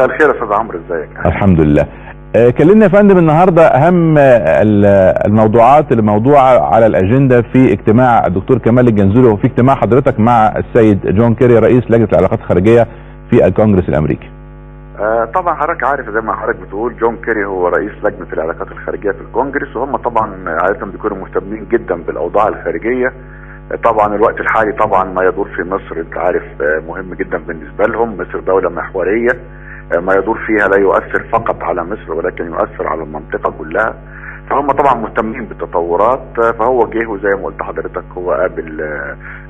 مساء الخير يا استاذ عمرو، ازيك؟ الحمد لله. كلمنا يا فندم النهارده اهم الموضوعات اللي موضوعه على الاجنده في اجتماع الدكتور كمال الجنزوري، وفي اجتماع حضرتك مع السيد جون كيري رئيس لجنه العلاقات الخارجيه في الكونجرس الامريكي. طبعا حضرتك عارف زي ما حضرتك بتقول جون كيري هو رئيس لجنه العلاقات الخارجيه في الكونجرس، وهم طبعا عاده بيكونوا مهتمين جدا بالاوضاع الخارجيه. طبعا الوقت الحالي طبعا ما يدور في مصر انت عارف مهم جدا بالنسبه لهم. مصر دوله محوريه، ما يدور فيها لا يؤثر فقط على مصر ولكن يؤثر على المنطقه كلها، فهم طبعا مهتمين بالتطورات. فهو جه وزي ما قلت حضرتك هو قابل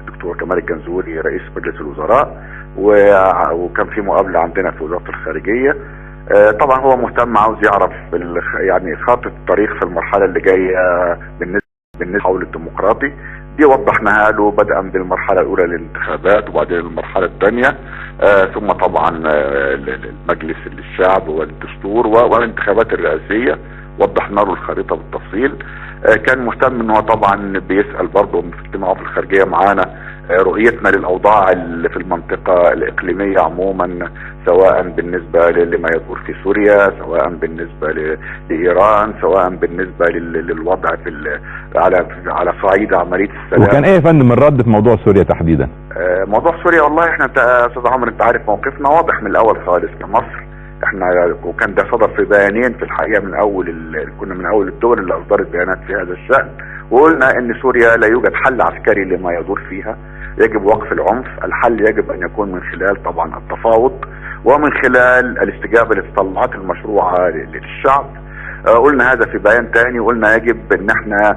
الدكتور كمال الجنزوري رئيس مجلس الوزراء، وكان في مقابله عندنا في وزاره الخارجيه. طبعا هو مهتم، عاوز يعرف يعني خط الطريق في المرحله اللي جايه بالنسبه حول الديمقراطي. دي وضحناها له بدءا بالمرحله الاولى للانتخابات، وبعدين المرحله الثانيه ثم طبعا المجلس الشعب والدستور والانتخابات الرئاسيه. وضحنا له الخريطه بالتفصيل. كان مهتم ان هو طبعا بيسال برضه في اجتماعه في الخارجيه معانا رؤيتنا للاوضاع اللي في المنطقه الاقليميه عموما، سواء بالنسبه لما يدور في سوريا، سواء بالنسبه لايران، سواء بالنسبه للوضع على صعيد عمليه السلام. وكان ايه يا فندم الرد في موضوع سوريا تحديدا؟ موضوع سوريا والله احنا استاذ عمرو انت عارف موقفنا واضح من الاول خالص كمصر. احنا وكان ده صدر في بيانين في الحقيقه كنا من اول الدول اللي اصدرت بيانات في هذا الشان، وقلنا ان سوريا لا يوجد حل عسكري لما يدور فيها، يجب وقف العنف. الحل يجب ان يكون من خلال طبعا التفاوض ومن خلال الاستجابه للتطلعات المشروعه للشعب. قلنا هذا في بيان تاني، وقلنا يجب ان احنا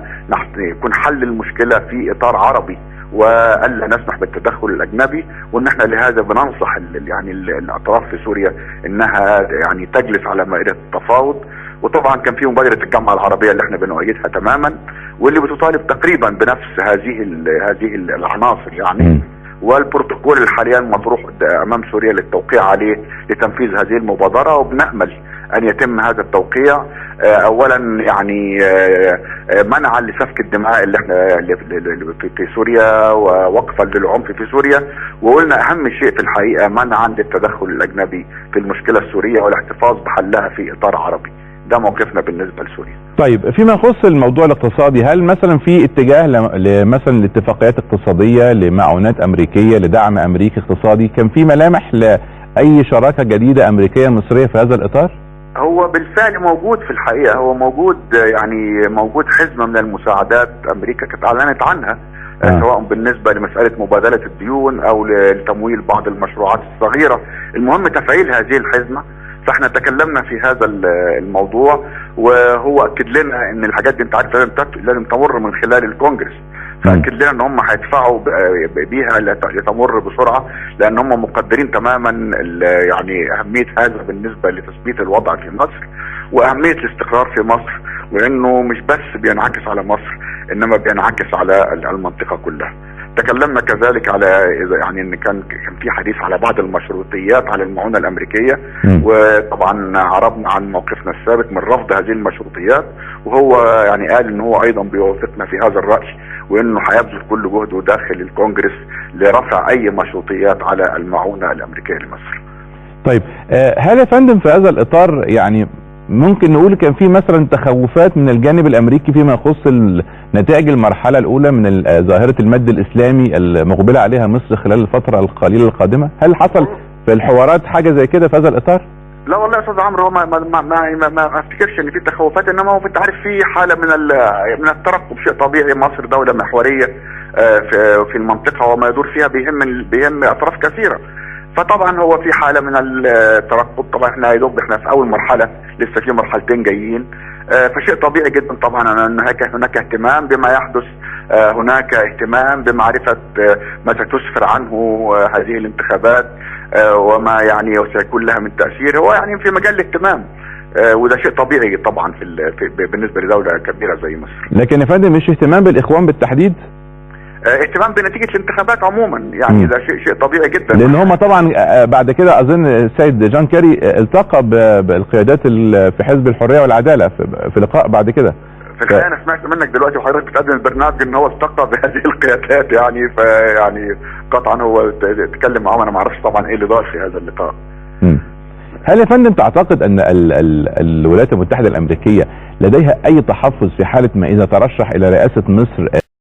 يكون حل المشكله في اطار عربي والا نسمح بالتدخل الاجنبي، وان احنا لهذا بننصح يعني الاطراف في سوريا انها يعني تجلس على مائده التفاوض. وطبعا كان في مبادره الجامعه العربيه اللي احنا بنؤيدها تماما، واللي بتطالب تقريبا بنفس هذه العناصر يعني. والبروتوكول اللي حاليا مطروح امام سوريا للتوقيع عليه لتنفيذ هذه المبادره، وبنامل ان يتم هذا التوقيع اولا يعني منعا لسفك الدماء اللي في سوريا ووقفا للعنف في سوريا. وقلنا اهم شيء في الحقيقه منعا للتدخل الاجنبي في المشكله السوريه والاحتفاظ بحلها في اطار عربي. ده موقفنا بالنسبه لسوريا. طيب فيما يخص الموضوع الاقتصادي، هل مثلا في اتجاه مثلا لاتفاقيات اقتصاديه، لمعونات امريكيه، لدعم امريكي اقتصادي؟ كان في ملامح لاي شراكه جديده امريكيه مصريه في هذا الاطار؟ هو بالفعل موجود في الحقيقه، هو موجود يعني موجود حزمه من المساعدات امريكا كانت اعلنت عنها سواء بالنسبه لمساله مبادله الديون او لتمويل بعض المشروعات الصغيره. المهم تفعيل هذه الحزمه. فاحنا تكلمنا في هذا الموضوع، وهو اكد لنا ان الحاجات دي انت عارف لازم تمر من خلال الكونجرس. فاكد لنا ان هم هيدفعوا بيها لتمر بسرعه، لان هم مقدرين تماما يعني اهميه هذا بالنسبه لتثبيت الوضع في مصر واهميه الاستقرار في مصر، وانه مش بس بينعكس على مصر انما بينعكس على المنطقه كلها. تكلمنا كذلك على يعني ان كان في حديث على بعض المشروطيات على المعونه الامريكيه، وطبعا عربنا عن موقفنا الثابت من رفض هذه المشروطيات، وهو يعني قال ان هو ايضا بيوافقنا في هذا الراي، وانه هيبذل كل جهده داخل الكونجرس لرفع اي مشروطيات على المعونه الامريكيه لمصر. طيب هل يا فندم في هذا الاطار يعني ممكن نقول كان في مثلا تخوفات من الجانب الامريكي فيما يخص نتائج المرحله الاولى من ظاهره المد الاسلامي المقبله عليها مصر خلال الفتره القليله القادمه؟ هل حصل في الحوارات حاجه زي كده في هذا الاطار؟ لا والله يا استاذ عمرو، هو ما افتكرش ان في تخوفات، انما هو انت عارف في حاله من الترقب، شيء طبيعي. مصر دوله محوريه في المنطقه وما يدور فيها بيهم اطراف كثيره. فطبعا هو في حاله من الترقب. طبعا احنا يا دوب احنا في اول مرحله، لسه في مرحلتين جايين. فشيء طبيعي جدا طبعا ان هناك اهتمام بما يحدث، هناك اهتمام بمعرفه ما ستسفر عنه هذه الانتخابات وما يعني سيكون لها من تاثير. هو يعني في مجال الاهتمام، وده شيء طبيعي طبعا بالنسبه لدوله كبيره زي مصر. لكن يا فندم مش اهتمام بالاخوان بالتحديد؟ اهتمام بنتيجه الانتخابات عموما يعني. ده شيء طبيعي جدا، لان هم طبعا بعد كده اظن السيد جون كيري التقى بالقيادات في حزب الحريه والعداله في لقاء بعد كده. في الحقيقه انا سمعت منك دلوقتي وحضرتك بتقدم البرنامج ان هو التقى بهذه القيادات يعني، فيعني قطعا هو اتكلم معاهم. انا ما اعرفش طبعا ايه اللي دار في هذا اللقاء. هل يا فندم تعتقد ان الولايات المتحدة الامريكية لديها اي تحفظ في حالة ما اذا ترشح الى رئاسة مصر